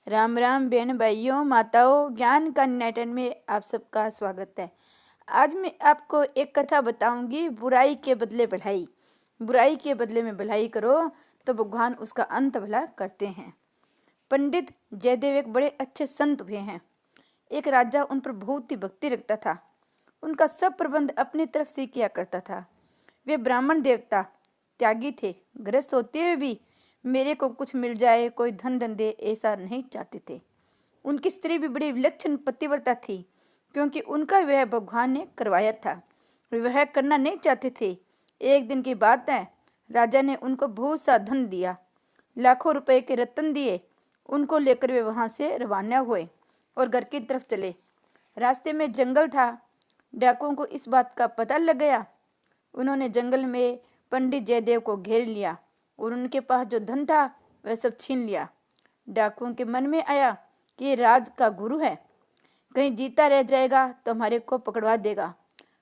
राम राम बहन भाइयों माताओं, ज्ञान का नेटन में आप सबका स्वागत है। आज मैं आपको एक कथा बताऊंगी, बुराई के बदले भलाई। बुराई के बदले में भलाई करो तो भगवान उसका अंत भला करते हैं। पंडित जयदेव एक बड़े अच्छे संत हुए हैं। एक राजा उन पर बहुत ही भक्ति रखता था। उनका सब प्रबंध अपनी तरफ से किया करता था। वे ब्राह्मण देवता त्यागी थे। गृहस्थ होते हुए भी मेरे को कुछ मिल जाए, कोई धन धंधे ऐसा नहीं चाहते थे। उनकी स्त्री भी बड़ी विलक्षण पतिव्रता थी, क्योंकि उनका विवाह भगवान ने करवाया था। विवाह करना नहीं चाहते थे। एक दिन की बात है, राजा ने उनको बहुत सा धन दिया, लाखों रुपए के रत्न दिए। उनको लेकर वे वहां से रवाना हुए और घर की तरफ चले। रास्ते में जंगल था। डाकुओं को इस बात का पता लग गया। उन्होंने जंगल में पंडित जयदेव को घेर लिया और उनके पास जो धन था वह सब छीन लिया। डाकुओं के मन में आया कि ये राज का गुरु है, कहीं जीता रह जाएगा तो हमारे को पकड़वा देगा।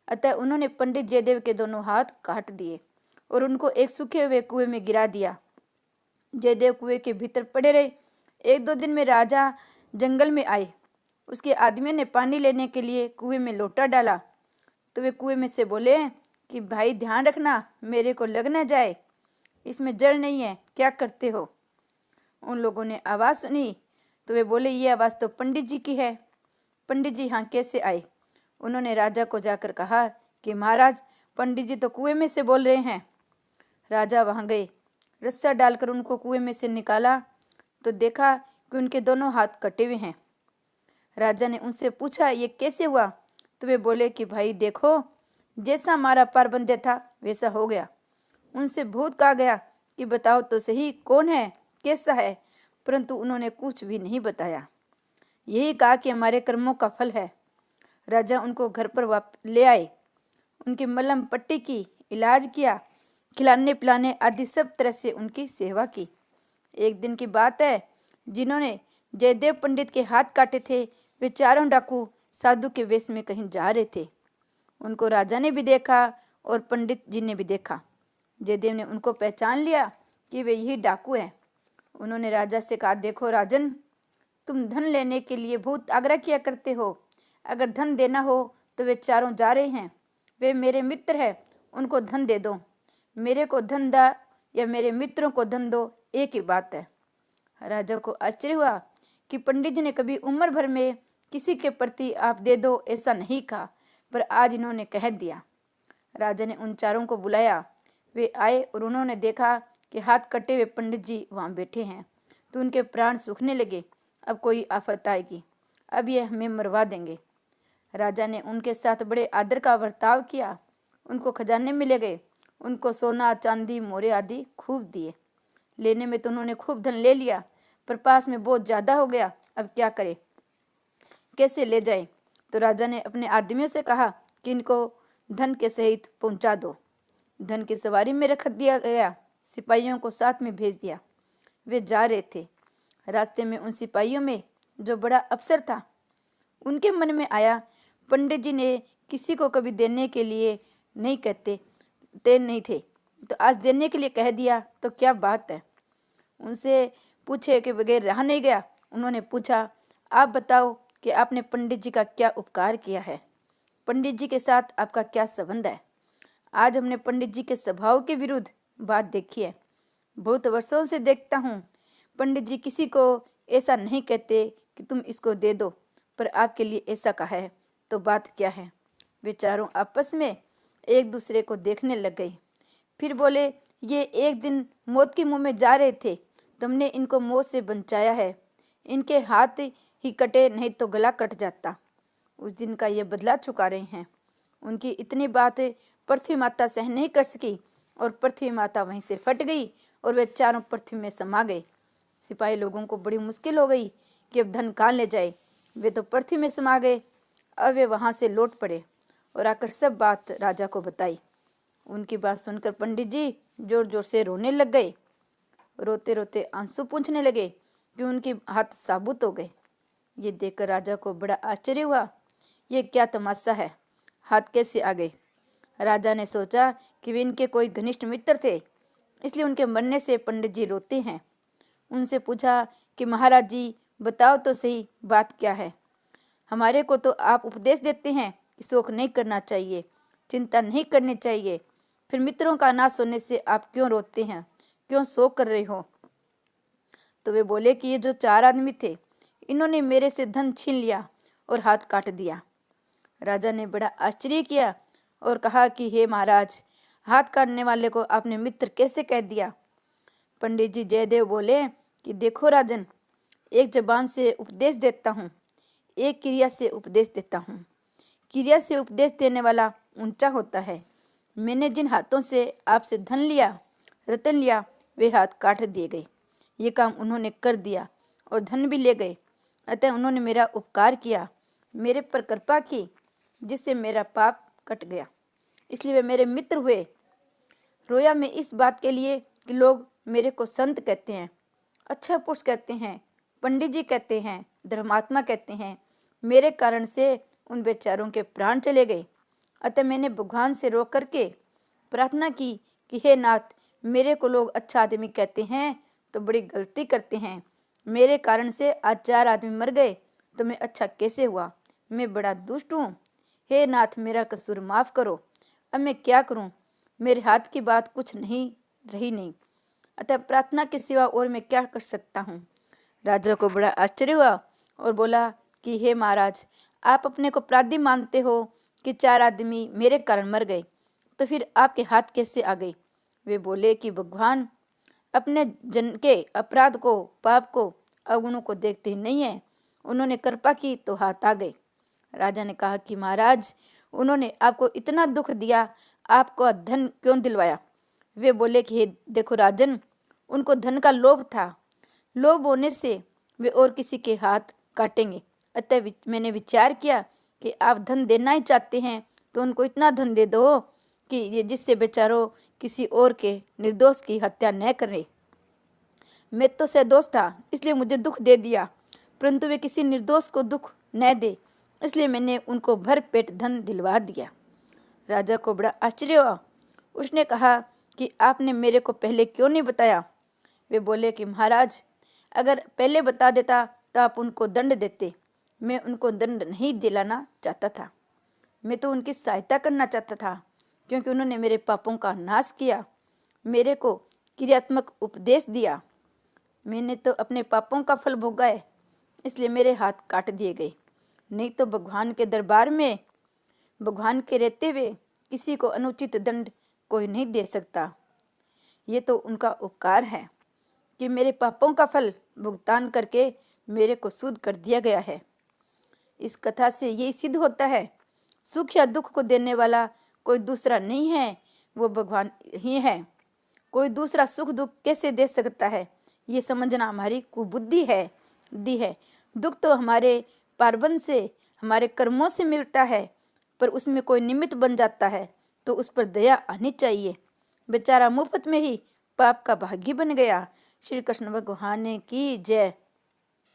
अतः उन्होंने पंडित जयदेव के दोनों हाथ काट दिए और उनको एक सूखे हुए कुएं में गिरा दिया। जयदेव कुएं के भीतर पड़े रहे। एक दो दिन में राजा जंगल में आए। उसके आदमी ने पानी लेने के लिए कुएं में लोटा डाला तो वे कुएं में से बोले कि भाई ध्यान रखना, मेरे को लग न जाए, इसमें जल नहीं है, क्या करते हो। उन लोगों ने आवाज़ सुनी तो वे बोले, ये आवाज़ तो पंडित जी की है। पंडित जी यहाँ कैसे आए। उन्होंने राजा को जाकर कहा कि महाराज, पंडित जी तो कुएं में से बोल रहे हैं। राजा वहाँ गए। रस्सा डालकर उनको कुएं में से निकाला तो देखा कि उनके दोनों हाथ कटे हुए हैं। राजा ने उनसे पूछा, ये कैसे हुआ। तो वे बोले कि भाई देखो, जैसा हमारा पार बंधे था वैसा हो गया। उनसे बहुत कहा गया कि बताओ तो सही, कौन है, कैसा है, परंतु उन्होंने कुछ भी नहीं बताया। यही कहा कि हमारे कर्मों का फल है। राजा उनको घर पर ले आए। उनकी मलहम पट्टी की, इलाज किया, खिलाने पिलाने आदि सब तरह से उनकी सेवा की। एक दिन की बात है, जिन्होंने जयदेव पंडित के हाथ काटे थे वे चारों डाकू साधु के वेश में कहीं जा रहे थे। उनको राजा ने भी देखा और पंडित जी ने भी देखा। जयदेव ने उनको पहचान लिया कि वे यही डाकू हैं। उन्होंने राजा से कहा, देखो राजन, तुम धन लेने के लिए बहुत आग्रह किया करते हो। अगर धन देना हो तो वे चारों जा रहे हैं, वे मेरे मित्र हैं, उनको धन दे दो। मेरे को धन दा या मेरे मित्रों को धन दो, एक ही बात है। राजा को आश्चर्य हुआ कि पंडित जी ने कभी उम्र भर में किसी के प्रति आप दे दो ऐसा नहीं कहा, पर आज इन्होंने कह दिया। राजा ने उन चारों को बुलाया। वे आए और उन्होंने देखा कि हाथ कटे हुए पंडित जी वहाँ बैठे हैं तो उनके प्राण सूखने लगे। अब कोई आफत आएगी, अब ये हमें मरवा देंगे। राजा ने उनके साथ बड़े आदर का बर्ताव किया। उनको खजाने मिले गए। उनको सोना चांदी मोरे आदि खूब दिए। लेने में तो उन्होंने खूब धन ले लिया, पर पास में बहुत ज़्यादा हो गया। अब क्या करे, कैसे ले जाए। तो राजा ने अपने आदमियों से कहा कि इनको धन के सहित पहुंचा दो। धन की सवारी में रख दिया गया। सिपाहियों को साथ में भेज दिया। वे जा रहे थे। रास्ते में उन सिपाहियों में जो बड़ा अफसर था, उनके मन में आया, पंडित जी ने किसी को कभी देने के लिए नहीं कहते ते नहीं थे, तो आज देने के लिए कह दिया तो क्या बात है। उनसे पूछे के बगैर रहा नहीं गया। उन्होंने पूछा, आप बताओ कि आपने पंडित जी का क्या उपकार किया है, पंडित जी के साथ आपका क्या संबंध है। आज हमने पंडित जी के स्वभाव के विरुद्ध बात देखी है। बहुत वर्षों से देखता हूँ, पंडित जी किसी को ऐसा नहीं कहते कि तुम इसको दे दो, पर आपके लिए ऐसा कहा है, तो बात क्या है। वे चारों आपस में एक दूसरे को देखने लग गए। फिर बोले, ये एक दिन मौत के मुंह में जा रहे थे, तुमने इनको मौत से बचाया है। इनके हाथ ही कटे, नहीं तो गला कट जाता। उस दिन का ये बदला चुका रहे हैं। उनकी इतनी बातें पृथ्वी माता सहन नहीं कर सकी और पृथ्वी माता वहीं से फट गई और वे चारों पृथ्वी में समा गए। सिपाही लोगों को बड़ी मुश्किल हो गई कि अब धन कहाँ ले जाए। वे तो पृथ्वी में समा गए। अब वे वहाँ से लौट पड़े और आकर सब बात राजा को बताई। उनकी बात सुनकर पंडित जी जोर जोर से रोने लग गए। रोते रोते आंसू पूंछने लगे कि उनके हाथ साबुत हो गए। ये देखकर राजा को बड़ा आश्चर्य हुआ। ये क्या तमाशा है, हाथ कैसे आ गए। राजा ने सोचा कि वे इनके कोई घनिष्ठ मित्र थे, इसलिए उनके मरने से पंडित जी रोते हैं। उनसे पूछा कि महाराज जी, बताओ तो सही बात क्या है। हमारे को तो आप उपदेश देते हैं कि शोक नहीं करना चाहिए, चिंता नहीं करनी चाहिए, फिर मित्रों का नाश होने से आप क्यों रोते हैं, क्यों शोक कर रहे हो। तो वे बोले कि ये जो 4 आदमी थे, इन्होंने मेरे से धन छीन लिया और हाथ काट दिया। राजा ने बड़ा आश्चर्य किया और कहा कि हे महाराज, हाथ काटने वाले को आपने मित्र कैसे कह दिया। पंडित जी जयदेव बोले कि देखो राजन, एक जबान से उपदेश देता हूँ, एक क्रिया से उपदेश देता हूँ। क्रिया से उपदेश देने वाला ऊंचा होता है। मैंने जिन हाथों से आपसे धन लिया, रतन लिया, वे हाथ काट दिए गए। ये काम उन्होंने कर दिया और धन भी ले गए। अतः उन्होंने मेरा उपकार किया, मेरे पर कृपा की, जिससे मेरा पाप कट गया, इसलिए वे मेरे मित्र हुए। रोया मैं इस बात के लिए कि लोग मेरे को संत कहते हैं, अच्छा पुरुष कहते हैं, पंडित जी कहते हैं, धर्मात्मा कहते हैं। मेरे कारण से उन बेचारों के प्राण चले गए। अतः मैंने भगवान से रो करके प्रार्थना की कि हे नाथ, मेरे को लोग अच्छा आदमी कहते हैं तो बड़ी गलती करते हैं। मेरे कारण से आज 4 आदमी मर गए तो मैं अच्छा कैसे हुआ। मैं बड़ा दुष्ट हूँ। हे नाथ, मेरा कसूर माफ करो। अब मैं क्या करूँ, मेरे हाथ की बात कुछ नहीं रही नहीं। अतः प्रार्थना के सिवा और मैं क्या कर सकता हूँ। राजा को बड़ा आश्चर्य हुआ और बोला कि हे महाराज, आप अपने को अपराधी मानते हो कि 4 आदमी मेरे कारण मर गए, तो फिर आपके हाथ कैसे आ गए। वे बोले कि भगवान अपने जन के अपराध को, पाप को, अवगुणों को देखते ही नहीं है। उन्होंने कृपा की तो हाथ आ गए। राजा ने कहा कि महाराज, उन्होंने आपको इतना दुख दिया, आपको धन क्यों दिलवाया। वे बोले कि हे देखो राजन, उनको धन का लोभ था। लोभ होने से वे और किसी के हाथ काटेंगे। अतः मैंने विचार किया कि आप धन देना ही चाहते हैं तो उनको इतना धन दे दो कि ये जिससे बेचारों किसी और के निर्दोष की हत्या न करें। मैं तो निर्दोष था, इसलिए मुझे दुख दे दिया, परंतु वे किसी निर्दोष को दुख न दे, इसलिए मैंने उनको भर पेट धन दिलवा दिया। राजा को बड़ा आश्चर्य हुआ। उसने कहा कि आपने मेरे को पहले क्यों नहीं बताया। वे बोले कि महाराज, अगर पहले बता देता तो आप उनको दंड देते। मैं उनको दंड नहीं दिलाना चाहता था, मैं तो उनकी सहायता करना चाहता था, क्योंकि उन्होंने मेरे पापों का नाश किया, मेरे को क्रियात्मक उपदेश दिया। मैंने तो अपने पापों का फल भोगा है, इसलिए मेरे हाथ काट दिए गए। नहीं तो भगवान के दरबार में, भगवान के रहते हुए किसी को अनुचित दंड कोई नहीं दे सकता। ये तो उनका उपकार है कि मेरे पापों का फल भुगतान करके मेरे को शुद्ध कर दिया गया है। इस कथा से यही सिद्ध होता है, सुख या दुख को देने वाला कोई दूसरा नहीं है, वो भगवान ही है। कोई दूसरा सुख दुख कैसे दे सकता है, ये समझना हमारी कुबुद्धि है दी है। दुख तो हमारे पार्वन से, हमारे कर्मों से मिलता है, पर उसमें कोई निमित्त बन जाता है तो उस पर दया आनी चाहिए। बेचारा मुफ्त में ही पाप का भागी बन गया। श्री कृष्ण भगवान की जय।